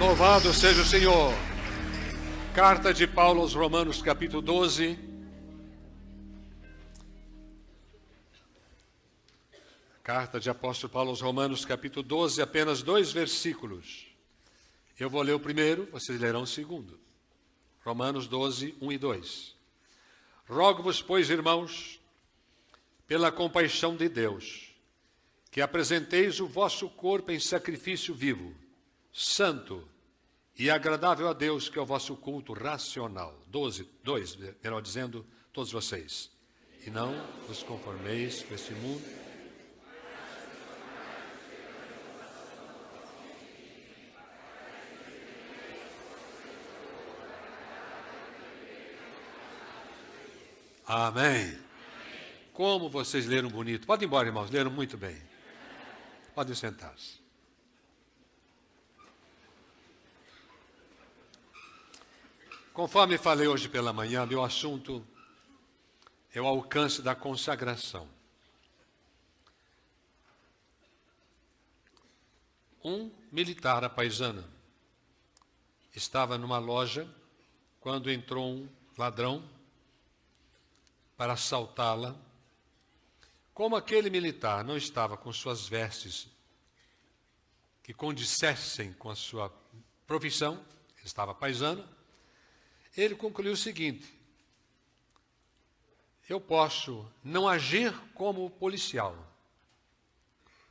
Louvado seja o Senhor. Carta de Paulo aos Romanos, capítulo 12. Carta de apóstolo Paulo aos Romanos, capítulo 12, apenas 2 versículos. Eu vou ler o primeiro, vocês lerão o segundo. Romanos 12, 1 e 2. Rogo-vos, pois, irmãos, pela compaixão de Deus, que apresenteis o vosso corpo em sacrifício vivo, santo e agradável a Deus, que é o vosso culto racional. 2, melhor dizendo, todos vocês. E não vos conformeis com este mundo. Amém. Como vocês leram bonito. Pode ir embora, irmãos, leram muito bem. Podem sentar-se. Conforme falei hoje pela manhã, meu assunto é o alcance da consagração. Um militar à paisana estava numa loja quando entrou um ladrão para assaltá-la. Como aquele militar não estava com suas vestes que condissessem com a sua profissão, estava paisano, ele concluiu o seguinte: eu posso não agir como policial,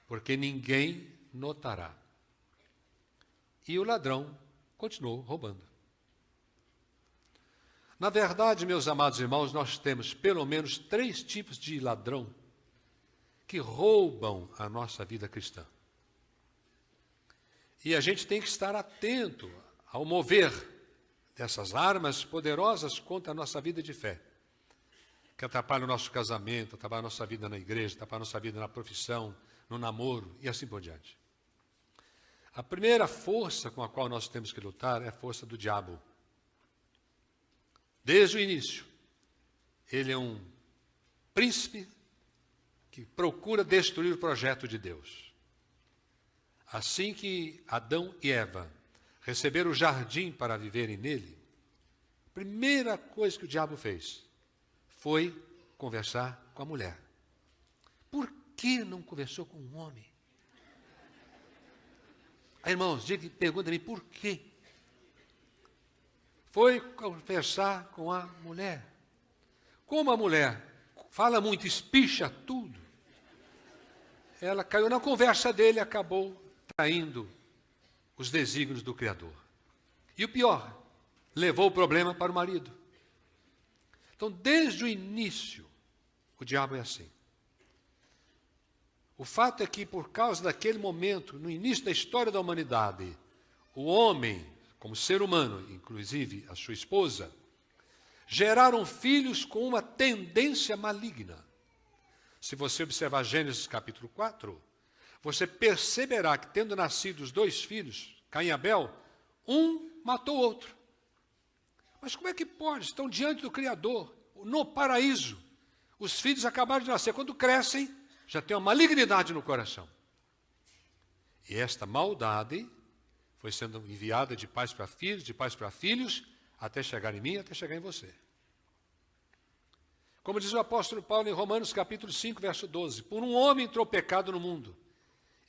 porque ninguém notará. E o ladrão continuou roubando. Na verdade, meus amados irmãos, nós temos pelo menos 3 tipos de ladrão que roubam a nossa vida cristã. E a gente tem que estar atento ao mover dessas armas poderosas contra a nossa vida de fé, que atrapalham o nosso casamento, atrapalham a nossa vida na igreja, atrapalham a nossa vida na profissão, no namoro e assim por diante. A primeira força com a qual nós temos que lutar é a força do diabo. Desde o início, ele é um príncipe que procura destruir o projeto de Deus. Assim que Adão e Eva receberam o jardim para viverem nele, a primeira coisa que o diabo fez foi conversar com a mulher. Por que não conversou com um homem? Aí, irmãos, pergunta-me por quê? Foi conversar com a mulher. Como a mulher fala muito, espicha tudo, ela caiu na conversa dele e acabou traindo os desígnios do Criador. E o pior, levou o problema para o marido. Então, desde o início, o diabo é assim. O fato é que, por causa daquele momento, no início da história da humanidade, o homem, como ser humano, inclusive a sua esposa, geraram filhos com uma tendência maligna. Se você observar Gênesis capítulo 4, você perceberá que, tendo nascido os 2 filhos, Caim e Abel, um matou o outro. Mas como é que pode? Estão diante do Criador, no paraíso. Os filhos acabaram de nascer. Quando crescem, já tem uma malignidade no coração. E esta maldade foi sendo enviada de pais para filhos, de pais para filhos, até chegar em mim, até chegar em você. Como diz o apóstolo Paulo em Romanos capítulo 5, verso 12, por um homem entrou o pecado no mundo,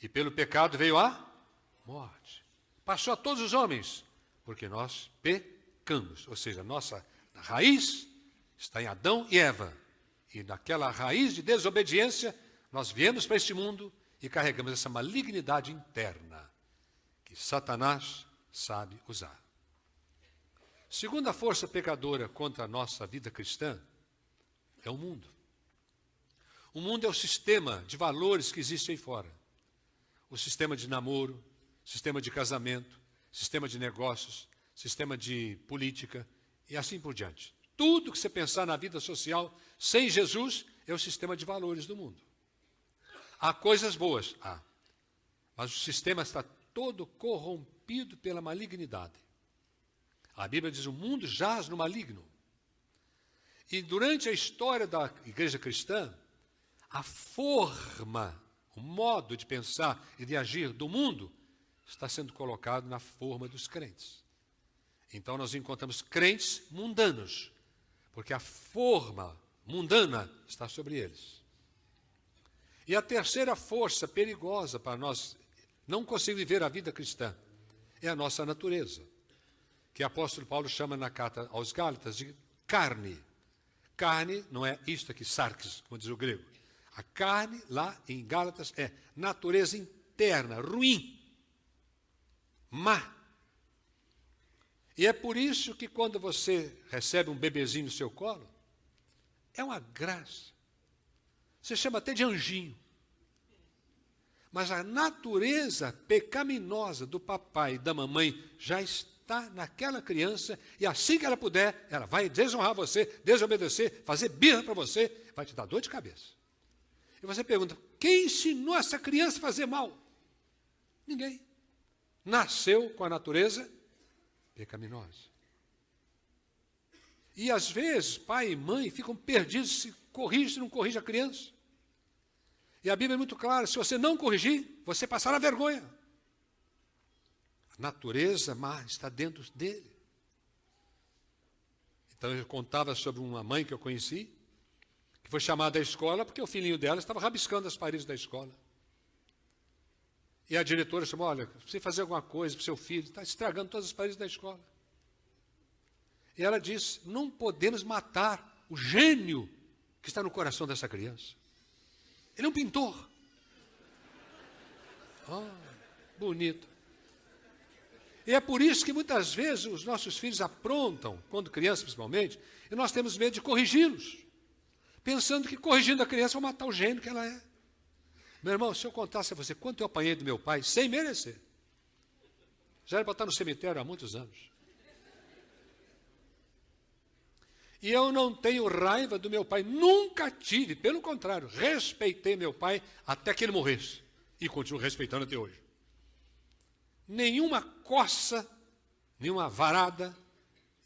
e pelo pecado veio a morte. Passou a todos os homens, porque nós pecamos, ou seja, a nossa raiz está em Adão e Eva, e naquela raiz de desobediência, nós viemos para este mundo e carregamos essa malignidade interna, que Satanás sabe usar. Segunda força pecadora contra a nossa vida cristã é o mundo. O mundo é o sistema de valores que existe aí fora. O sistema de namoro, sistema de casamento, sistema de negócios, sistema de política e assim por diante. Tudo que você pensar na vida social sem Jesus é o sistema de valores do mundo. Há coisas boas, mas o sistema está todo corrompido pela malignidade. A Bíblia diz: o mundo jaz no maligno. E durante a história da igreja cristã, a forma, o modo de pensar e de agir do mundo está sendo colocado na forma dos crentes. Então nós encontramos crentes mundanos, porque a forma mundana está sobre eles. E a terceira força perigosa para nós não conseguir viver a vida cristã é a nossa natureza, que o apóstolo Paulo chama na carta aos Gálatas de carne. Carne não é isto aqui, sarx, como diz o grego. A carne, lá em Gálatas, é natureza interna, ruim, má. E é por isso que quando você recebe um bebezinho no seu colo, é uma graça. Você chama até de anjinho. Mas a natureza pecaminosa do papai e da mamãe já está naquela criança, e assim que ela puder, ela vai desonrar você, desobedecer, fazer birra para você, vai te dar dor de cabeça. E você pergunta, quem ensinou essa criança a fazer mal? Ninguém. Nasceu com a natureza pecaminosa. E às vezes, pai e mãe ficam perdidos se corrige, se não corrige a criança. E a Bíblia é muito clara, se você não corrigir, você passará vergonha. A natureza má está dentro dele. Então eu contava sobre uma mãe que eu conheci, que foi chamada à escola porque o filhinho dela estava rabiscando as paredes da escola. E a diretora chamou, olha, precisa fazer alguma coisa para o seu filho, está estragando todas as paredes da escola. E ela disse, não podemos matar o gênio que está no coração dessa criança. Ele é um pintor. Bonito. E é por isso que muitas vezes os nossos filhos aprontam, quando crianças principalmente, e nós temos medo de corrigi-los, pensando que corrigindo a criança vai matar o gênio que ela é. Meu irmão, se eu contasse a você quanto eu apanhei do meu pai, sem merecer, já era para estar no cemitério há muitos anos. E eu não tenho raiva do meu pai, nunca tive, pelo contrário, respeitei meu pai até que ele morresse, e continuo respeitando até hoje. Nenhuma coça, nenhuma varada,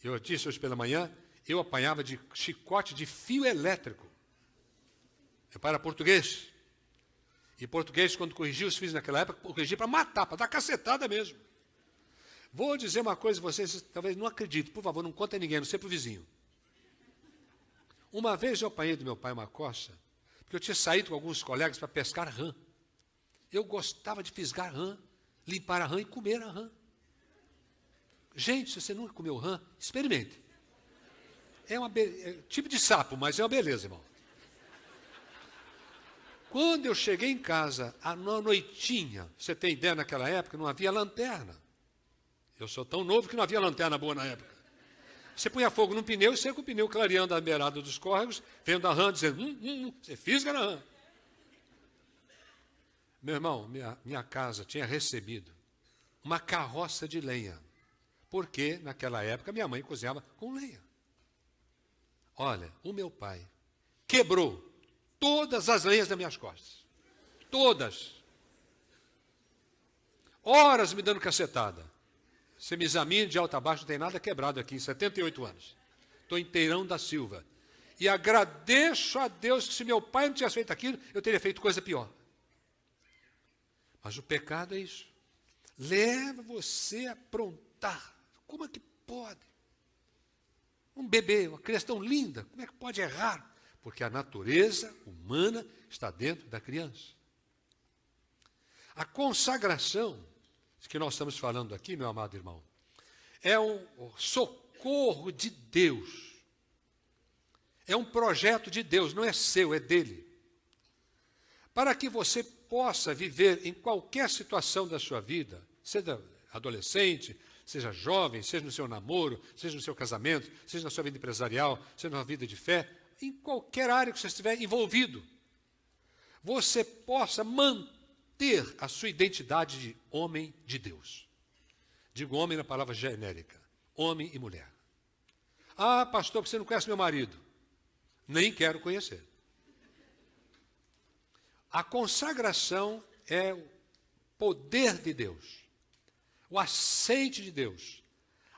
eu disse hoje pela manhã, eu apanhava de chicote de fio elétrico. Meu pai era português. E português, quando corrigia os filhos naquela época, corrigia para matar, para dar cacetada mesmo. Vou dizer uma coisa, vocês talvez não acreditem, por favor, não conta a ninguém, não sei para o vizinho. Uma vez eu apanhei do meu pai uma coça, porque eu tinha saído com alguns colegas para pescar rã. Eu gostava de fisgar rã, limpar a rã e comer a rã. Gente, se você nunca comeu rã, experimente. É tipo de sapo, mas é uma beleza, irmão. Quando eu cheguei em casa, à noitinha, você tem ideia, naquela época não havia lanterna. Eu sou tão novo que não havia lanterna boa na época. Você punha fogo num pneu e você com o pneu clareando a beirada dos córregos, vendo a rã, dizendo, você fisga na rã. Meu irmão, minha casa tinha recebido uma carroça de lenha, porque naquela época minha mãe cozinhava com lenha. Olha, o meu pai quebrou todas as lenhas das minhas costas. Todas. Horas me dando cacetada. Você me examina de alto a baixo, não tem nada quebrado aqui, em 78 anos. Estou inteirão da Silva. E agradeço a Deus que se meu pai não tivesse feito aquilo, eu teria feito coisa pior. Mas o pecado é isso. Leva você a aprontar. Como é que pode? Um bebê, uma criança tão linda, como é que pode errar? Porque a natureza humana está dentro da criança. A consagração que nós estamos falando aqui, meu amado irmão, é um socorro de Deus. É um projeto de Deus, não é seu, é dele. Para que você possa viver em qualquer situação da sua vida, seja adolescente, seja jovem, seja no seu namoro, seja no seu casamento, seja na sua vida empresarial, seja na vida de fé, em qualquer área que você estiver envolvido, você possa manter a sua identidade de homem de Deus. Digo homem na palavra genérica, homem e mulher. Ah, pastor, você não conhece meu marido. Nem quero conhecer. A consagração é o poder de Deus, o aceite de Deus,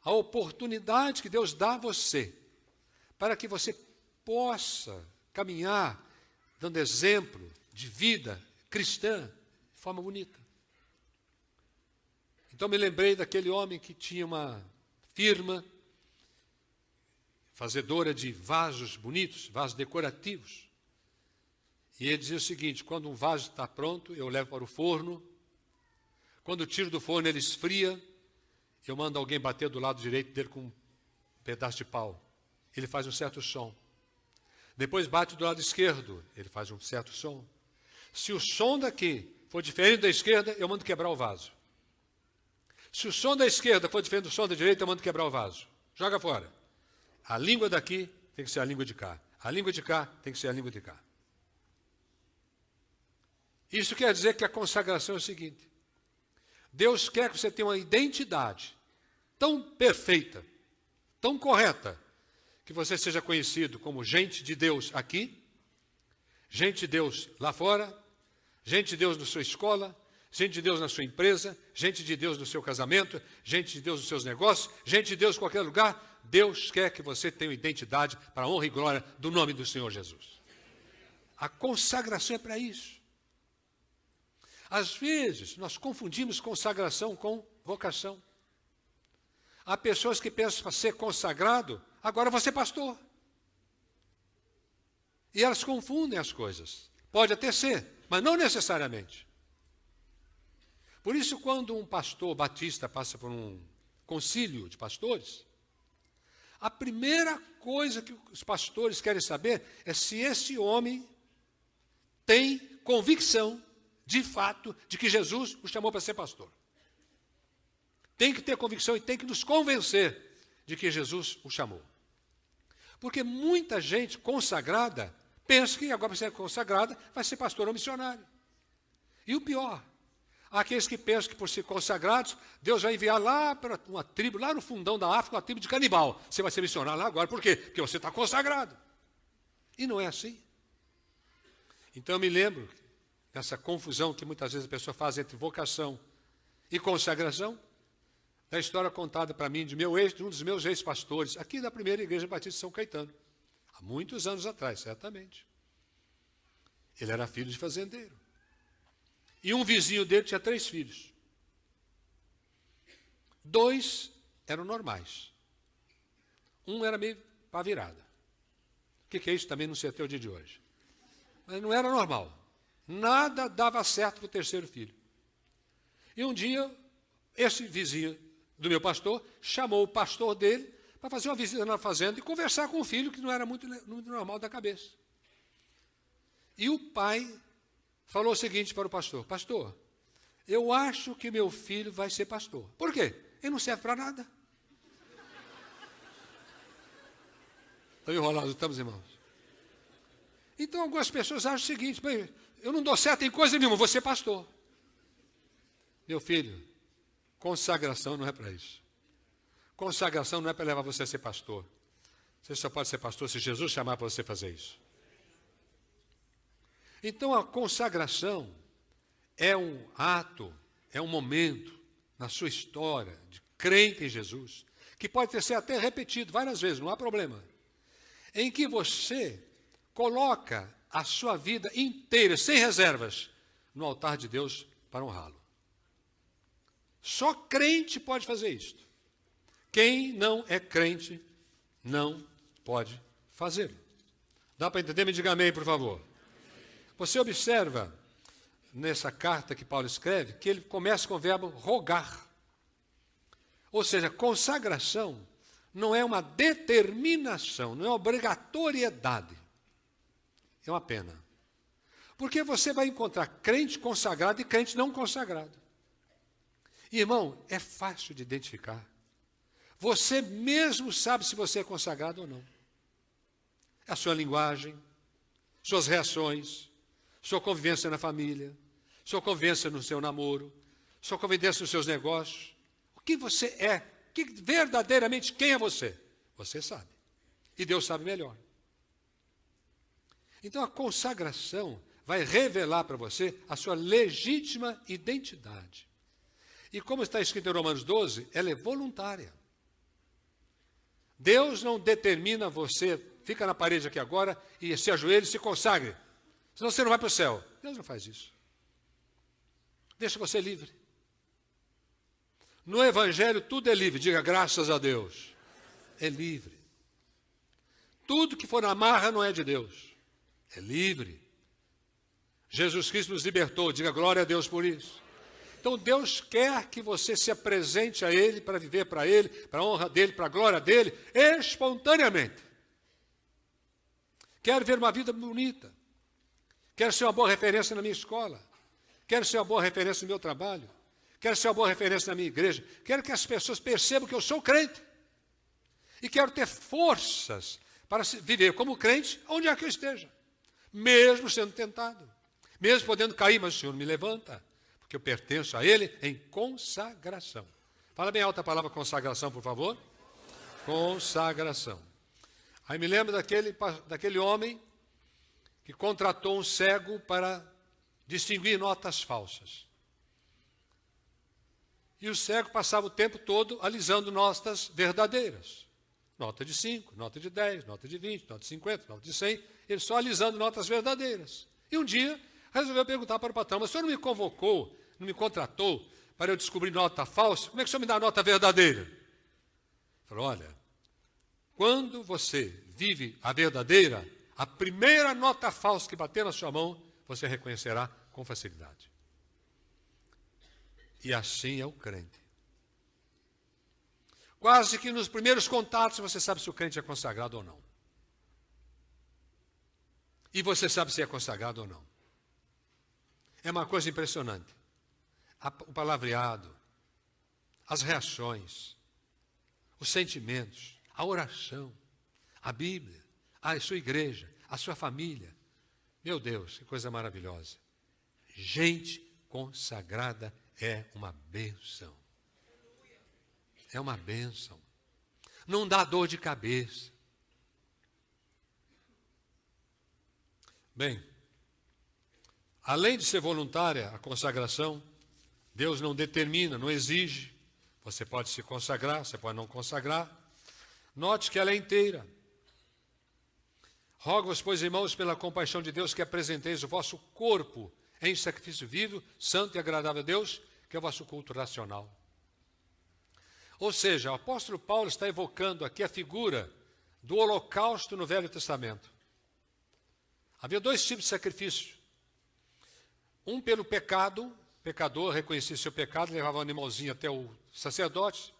a oportunidade que Deus dá a você, para que você possa caminhar dando exemplo de vida cristã de forma bonita. Então me lembrei daquele homem que tinha uma firma fazedora de vasos bonitos, vasos decorativos. E ele dizia o seguinte: quando um vaso está pronto, eu levo para o forno. Quando eu tiro do forno, ele esfria. Eu mando alguém bater do lado direito dele com um pedaço de pau. Ele faz um certo som. Depois bate do lado esquerdo. Ele faz um certo som. Se o som daqui for diferente da esquerda, eu mando quebrar o vaso. Se o som da esquerda for diferente do som da direita, eu mando quebrar o vaso. Joga fora. A língua daqui tem que ser a língua de cá. A língua de cá tem que ser a língua de cá. Isso quer dizer que a consagração é o seguinte: Deus quer que você tenha uma identidade tão perfeita, tão correta, que você seja conhecido como gente de Deus aqui, gente de Deus lá fora, gente de Deus na sua escola, gente de Deus na sua empresa, gente de Deus no seu casamento, gente de Deus nos seus negócios, gente de Deus em qualquer lugar. Deus quer que você tenha uma identidade para a honra e glória do nome do Senhor Jesus. A consagração é para isso. Às vezes, nós confundimos consagração com vocação. Há pessoas que pensam, para ser consagrado, agora vou ser pastor. E elas confundem as coisas. Pode até ser, mas não necessariamente. Por isso, quando um pastor batista passa por um concílio de pastores, a primeira coisa que os pastores querem saber é se esse homem tem convicção, de fato, de que Jesus o chamou para ser pastor. Tem que ter convicção e tem que nos convencer de que Jesus o chamou. Porque muita gente consagrada pensa que agora, para ser consagrada, vai ser pastor ou missionário. E o pior, há aqueles que pensam que por ser consagrados, Deus vai enviar lá para uma tribo, lá no fundão da África, uma tribo de canibal. Você vai ser missionário lá agora. Por quê? Porque você está consagrado. E não é assim. Então eu me lembro dessa confusão que muitas vezes a pessoa faz entre vocação e consagração, da história contada para mim de um dos meus ex-pastores, aqui da primeira igreja batista de São Caetano, há muitos anos atrás, certamente. Ele era filho de fazendeiro. E um vizinho dele tinha 3 filhos. 2 eram normais. Um era meio pá virada. O que é isso? Também não sei até o dia de hoje. Mas não era normal. Nada dava certo para o 3º filho. E um dia, esse vizinho do meu pastor chamou o pastor dele para fazer uma visita na fazenda e conversar com o filho, que não era muito normal da cabeça. E o pai falou o seguinte para o pastor: pastor, eu acho que meu filho vai ser pastor. Por quê? Ele não serve para nada. Estão enrolados, estamos, irmãos? Então algumas pessoas acham o seguinte: bem, eu não dou certo em coisa nenhuma, vou ser pastor. Meu filho, consagração não é para isso. Consagração não é para levar você a ser pastor. Você só pode ser pastor se Jesus chamar para você fazer isso. Então a consagração é um ato, é um momento na sua história de crente em Jesus, que pode ser até repetido várias vezes, não há problema, em que você coloca a sua vida inteira, sem reservas, no altar de Deus para honrá-lo. Só crente pode fazer isto. Quem não é crente não pode fazê-lo. Dá para entender? Me diga amém, por favor. Você observa nessa carta que Paulo escreve que ele começa com o verbo rogar. Ou seja, consagração não é uma determinação, não é obrigatoriedade. É uma pena. Porque você vai encontrar crente consagrado e crente não consagrado. Irmão, é fácil de identificar. Você mesmo sabe se você é consagrado ou não. A sua linguagem, suas reações, sua convivência na família, sua convivência no seu namoro, sua convivência nos seus negócios. O que você é, verdadeiramente quem é você? Você sabe. E Deus sabe melhor. Então a consagração vai revelar para você a sua legítima identidade. E como está escrito em Romanos 12, ela é voluntária. Deus não determina você, fica na parede aqui agora e se ajoelhe e se consagre. Senão você não vai para o céu. Deus não faz isso. Deixa você livre. No Evangelho tudo é livre, diga graças a Deus. É livre. Tudo que for na marra não é de Deus. É livre. Jesus Cristo nos libertou, diga glória a Deus por isso. Então Deus quer que você se apresente a Ele para viver para Ele, para a honra dEle, para a glória dEle, espontaneamente. Quero ver uma vida bonita. Quero ser uma boa referência na minha escola. Quero ser uma boa referência no meu trabalho. Quero ser uma boa referência na minha igreja. Quero que as pessoas percebam que eu sou crente. E quero ter forças para viver como crente onde é que eu esteja. Mesmo sendo tentado. Mesmo podendo cair, mas o Senhor me levanta. Porque eu pertenço a Ele em consagração. Fala bem alta a palavra consagração, por favor. Consagração. Aí me lembro daquele homem que contratou um cego para distinguir notas falsas. E o cego passava o tempo todo alisando notas verdadeiras. Nota de 5, nota de 10, nota de 20, nota de 50, nota de 100. Ele só alisando notas verdadeiras. E um dia resolveu perguntar para o patrão, mas o senhor não me convocou, não me contratou para eu descobrir nota falsa? Como é que o senhor me dá a nota verdadeira? Ele falou, olha, quando você vive a verdadeira, a primeira nota falsa que bater na sua mão, você reconhecerá com facilidade. E assim é o crente. Quase que nos primeiros contatos você sabe se o crente é consagrado ou não. E você sabe se é consagrado ou não. É uma coisa impressionante. O palavreado, as reações, os sentimentos, a oração, a Bíblia, a sua igreja, a sua família. Meu Deus, que coisa maravilhosa. Gente consagrada é uma bênção. É uma bênção. Não dá dor de cabeça. Bem, além de ser voluntária a consagração, Deus não determina, não exige. Você pode se consagrar, você pode não consagrar. Note que ela é inteira. Rogo-vos, pois, irmãos, pela compaixão de Deus, que apresenteis o vosso corpo em sacrifício vivo, santo e agradável a Deus, que é o vosso culto racional. Ou seja, o apóstolo Paulo está evocando aqui a figura do holocausto no Velho Testamento. Havia dois tipos de sacrifício. Um pelo pecado, o pecador reconhecia seu pecado, levava o animalzinho até o sacerdote,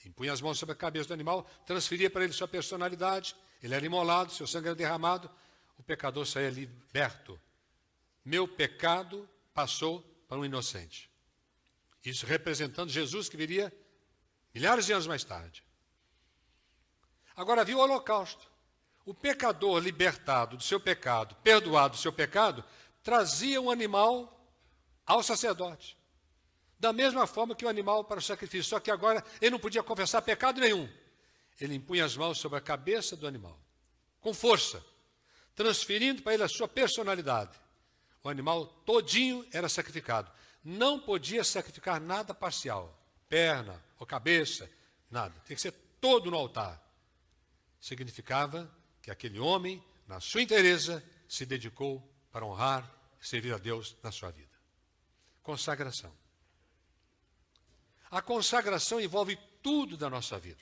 impunha as mãos sobre a cabeça do animal, transferia para ele sua personalidade, ele era imolado, seu sangue era derramado, o pecador saía liberto. Meu pecado passou para um inocente. Isso representando Jesus que viria milhares de anos mais tarde. Agora havia o holocausto. O pecador libertado do seu pecado, perdoado do seu pecado, trazia um animal ao sacerdote. Da mesma forma que o animal para o sacrifício. Só que agora ele não podia confessar pecado nenhum. Ele impunha as mãos sobre a cabeça do animal, com força, transferindo para ele a sua personalidade. O animal todinho era sacrificado. Não podia sacrificar nada parcial, perna ou cabeça, nada. Tem que ser todo no altar. Significava que aquele homem, na sua inteireza, se dedicou para honrar e servir a Deus na sua vida. Consagração. A consagração envolve tudo da nossa vida.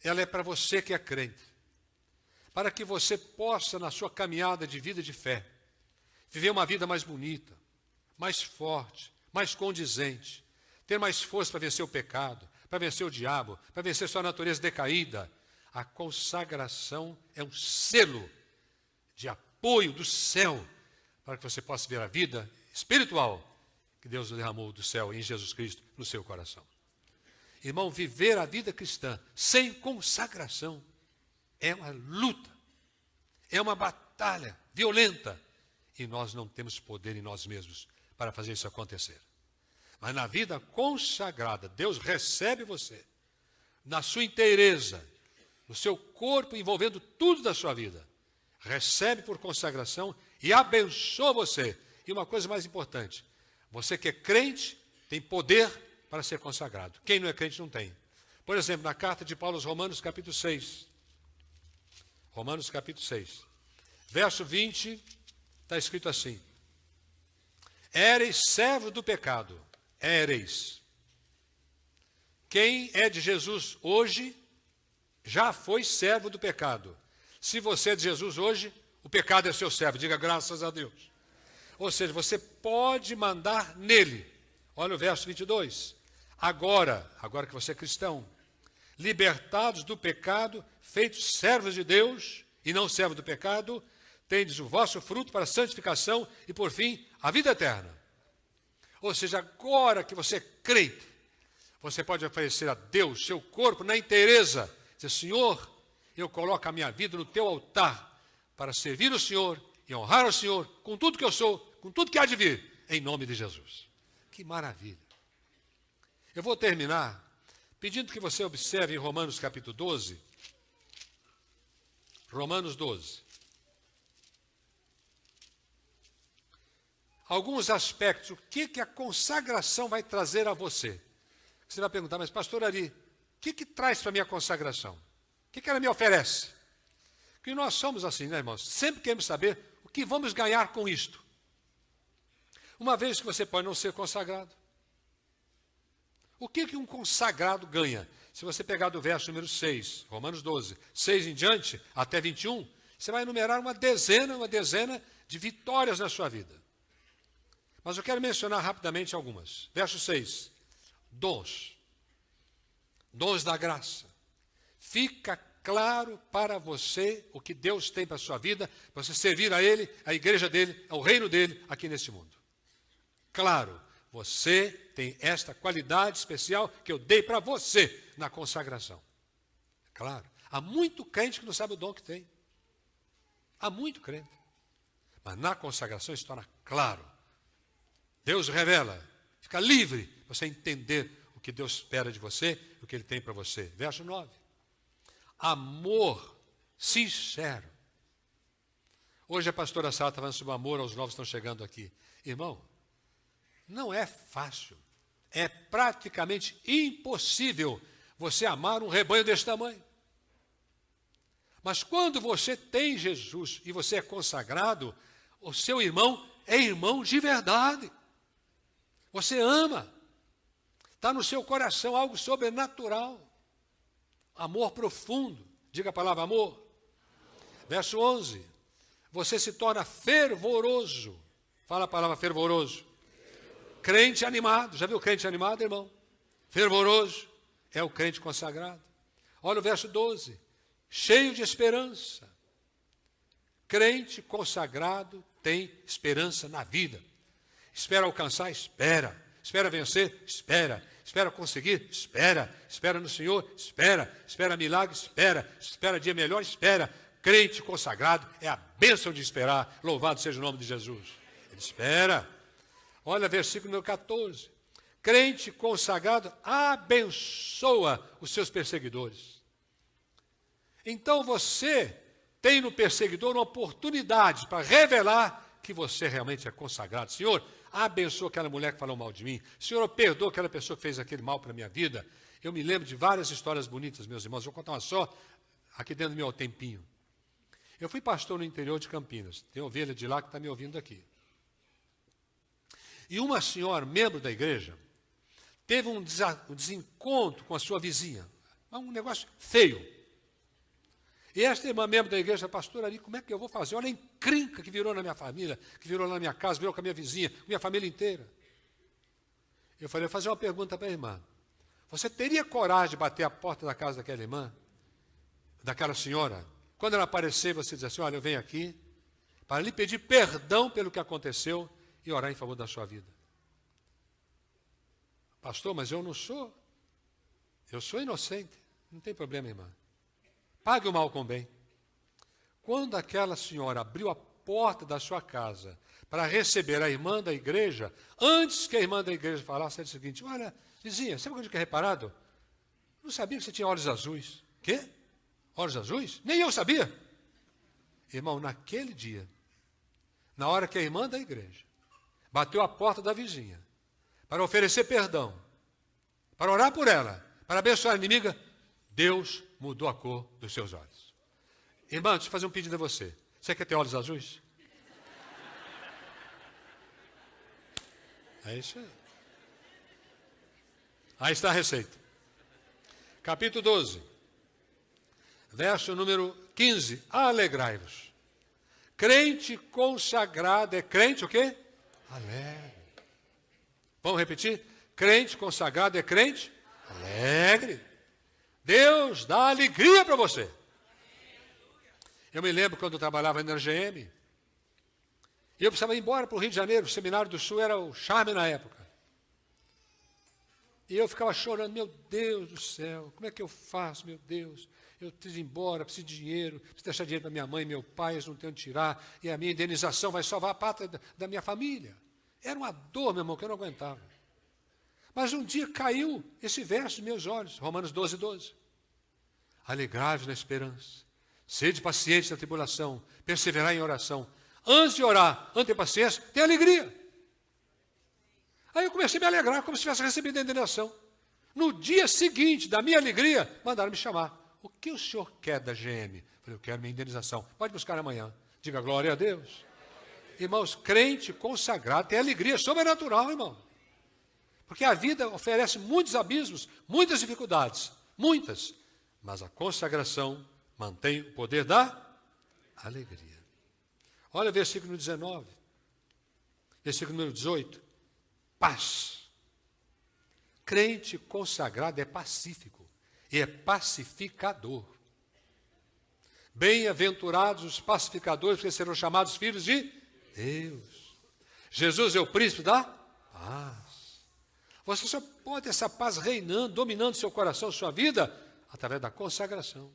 Ela é para você que é crente. Para que você possa, na sua caminhada de vida de fé, viver uma vida mais bonita, mais forte, mais condizente, ter mais força para vencer o pecado, para vencer o diabo, para vencer sua natureza decaída. A consagração é um selo de apoio do céu para que você possa ver a vida espiritual que Deus derramou do céu em Jesus Cristo no seu coração. Irmão, viver a vida cristã sem consagração é uma luta, é uma batalha violenta e nós não temos poder em nós mesmos para fazer isso acontecer. Mas na vida consagrada, Deus recebe você na sua inteireza, no seu corpo, envolvendo tudo da sua vida. Recebe por consagração e abençoa você. E uma coisa mais importante, você que é crente tem poder para ser consagrado. Quem não é crente não tem. Por exemplo, na carta de Paulo aos Romanos, capítulo 6. Romanos, capítulo 6. Verso 20, está escrito assim. Éreis servo do pecado. Éreis. Quem é de Jesus hoje já foi servo do pecado. Se você é de Jesus hoje, o pecado é seu servo. Diga graças a Deus. Ou seja, você pode mandar nele. Olha o verso 22. Agora que você é cristão, libertados do pecado, feitos servos de Deus e não servos do pecado, tendes o vosso fruto para a santificação e, por fim, a vida eterna. Ou seja, agora que você é crente, você pode oferecer a Deus seu corpo na inteireza. Dizer, Senhor, eu coloco a minha vida no teu altar para servir o Senhor e honrar o Senhor com tudo que eu sou, com tudo que há de vir, em nome de Jesus. Que maravilha. Eu vou terminar pedindo que você observe em Romanos capítulo 12. Romanos 12. Alguns aspectos, o que a consagração vai trazer a você. Você vai perguntar, mas pastor Ari, o que traz para mim a consagração? O que ela me oferece? Porque nós somos assim, né, irmãos? Sempre queremos saber o que vamos ganhar com isto. Uma vez que você pode não ser consagrado. O que um consagrado ganha? Se você pegar do verso número 6, Romanos 12, 6 em diante, até 21, você vai enumerar uma dezena de vitórias na sua vida. Mas eu quero mencionar rapidamente algumas. Verso 6, dons. Dons da graça. Fica claro para você o que Deus tem para a sua vida, para você servir a Ele, a igreja dEle, ao reino dEle, aqui neste mundo. Claro, você tem esta qualidade especial que eu dei para você na consagração. Claro, há muito crente que não sabe o dom que tem. Há muito crente. Mas na consagração isso torna claro. Deus revela, fica livre para você entender o que Deus espera de você, o que Ele tem para você. Verso 9. Amor sincero. Hoje a pastora Sara está falando sobre amor aos novos que estão chegando aqui. Irmão, não é fácil, é praticamente impossível você amar um rebanho desse tamanho. Mas quando você tem Jesus e você é consagrado, o seu irmão é irmão de verdade. Você ama, está no seu coração algo sobrenatural, amor profundo, diga a palavra amor. Verso 11, você se torna fervoroso, fala a palavra fervoroso. Crente animado, já viu crente animado, irmão? Fervoroso, é o crente consagrado. Olha o verso 12, cheio de esperança. Crente consagrado tem esperança na vida. Espera alcançar, espera. Espera vencer, espera. Espera conseguir, espera. Espera no Senhor, espera. Espera milagre, espera. Espera dia melhor, espera. Crente consagrado é a bênção de esperar. Louvado seja o nome de Jesus. Ele espera. Olha versículo número 14. Crente consagrado abençoa os seus perseguidores. Então você tem no perseguidor uma oportunidade para revelar que você realmente é consagrado. Senhor, abençoa aquela mulher que falou mal de mim. Senhor, perdoa aquela pessoa que fez aquele mal para a minha vida. Eu me lembro de várias histórias bonitas, meus irmãos. Vou contar uma só, aqui dentro do meu tempinho. Eu fui pastor no interior de Campinas. Tem ovelha de lá que está me ouvindo aqui. E uma senhora, membro da igreja, teve um desencontro com a sua vizinha. Um negócio feio. E esta irmã, membro da igreja, pastor ali, como é que eu vou fazer? Olha a encrenca que virou na minha família, que virou na minha casa, virou com a minha vizinha, com a minha família inteira. Eu falei, vou fazer uma pergunta para a irmã. Você teria coragem de bater a porta da casa daquela irmã, daquela senhora? Quando ela aparecer, você diz assim, olha, eu venho aqui para lhe pedir perdão pelo que aconteceu e orar em favor da sua vida. Pastor, mas eu não sou. Eu sou inocente. Não tem problema, irmã. Pague o mal com o bem. Quando aquela senhora abriu a porta da sua casa para receber a irmã da igreja, antes que a irmã da igreja falasse, ela disse o seguinte, olha, vizinha, sabe o que eu tinha reparado? Não sabia que você tinha olhos azuis. Quê? Olhos azuis? Nem eu sabia. Irmão, naquele dia, na hora que a irmã da igreja bateu a porta da vizinha para oferecer perdão, para orar por ela, para abençoar a inimiga, Deus mudou a cor dos seus olhos. Irmã, deixa eu fazer um pedido a você. Você quer ter olhos azuis? É isso aí. Aí está a receita. capítulo 12, verso número 15. Alegrai-vos. Crente consagrado é crente o quê? Alegre. Vamos repetir? Crente consagrado é crente? Alegre. Deus dá alegria para você. Eu me lembro quando eu trabalhava na GM, e eu precisava ir embora para o Rio de Janeiro, o Seminário do Sul era o charme na época. E eu ficava chorando, meu Deus do céu, como é que eu faço, meu Deus? Eu preciso ir embora, preciso de dinheiro, preciso deixar dinheiro para minha mãe e meu pai, eles não têm onde tirar, e a minha indenização vai salvar a pátria da minha família. Era uma dor, meu irmão, que eu não aguentava. Mas um dia caiu esse verso nos meus olhos, Romanos 12, 12. Alegrai-vos na esperança, sede pacientes na tribulação, perseverai em oração. Antes de orar, antes de ter paciência, tem alegria. Aí eu comecei a me alegrar, como se tivesse recebido a indenização. No dia seguinte da minha alegria, mandaram me chamar. O que o senhor quer da GM? Falei, eu quero minha indenização. Pode buscar amanhã. Diga glória a Deus. Irmãos, crente consagrado tem alegria sobrenatural, irmão. Porque a vida oferece muitos abismos, muitas dificuldades, muitas. Mas a consagração mantém o poder da alegria. Olha o versículo 19. Versículo número 18. Paz. Crente consagrado é pacífico e é pacificador. Bem-aventurados os pacificadores, porque serão chamados filhos de Deus. Jesus é o príncipe da paz. Você só pode ter essa paz reinando, dominando seu coração, sua vida, através da consagração.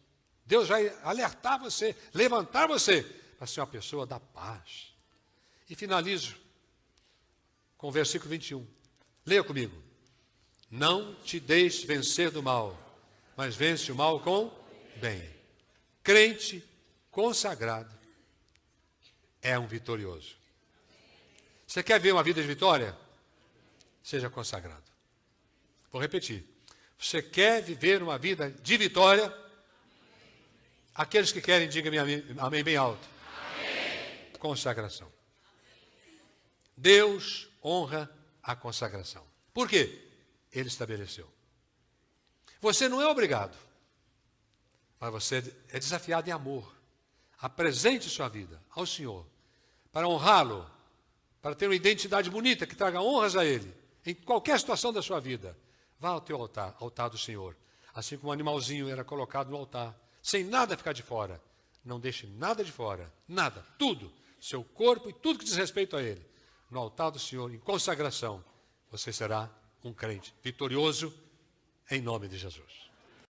Deus vai alertar você, levantar você para ser uma pessoa da paz. E finalizo com o versículo 21. Leia comigo. Não te deixes vencer do mal, mas vence o mal com bem. Crente consagrado é um vitorioso. Você quer ver uma vida de vitória? Seja consagrado. Vou repetir. Você quer viver uma vida de vitória? Aqueles que querem, digam amém bem alto. Amém. Consagração. Deus honra a consagração. Por quê? Ele estabeleceu. Você não é obrigado, mas você é desafiado em amor. Apresente sua vida ao Senhor para honrá-lo, para ter uma identidade bonita que traga honras a Ele, em qualquer situação da sua vida. Vá ao teu altar, altar do Senhor. Assim como um animalzinho era colocado no altar, sem nada ficar de fora. Não deixe nada de fora, nada, tudo, seu corpo e tudo que diz respeito a Ele. No altar do Senhor, em consagração, você será um crente vitorioso em nome de Jesus.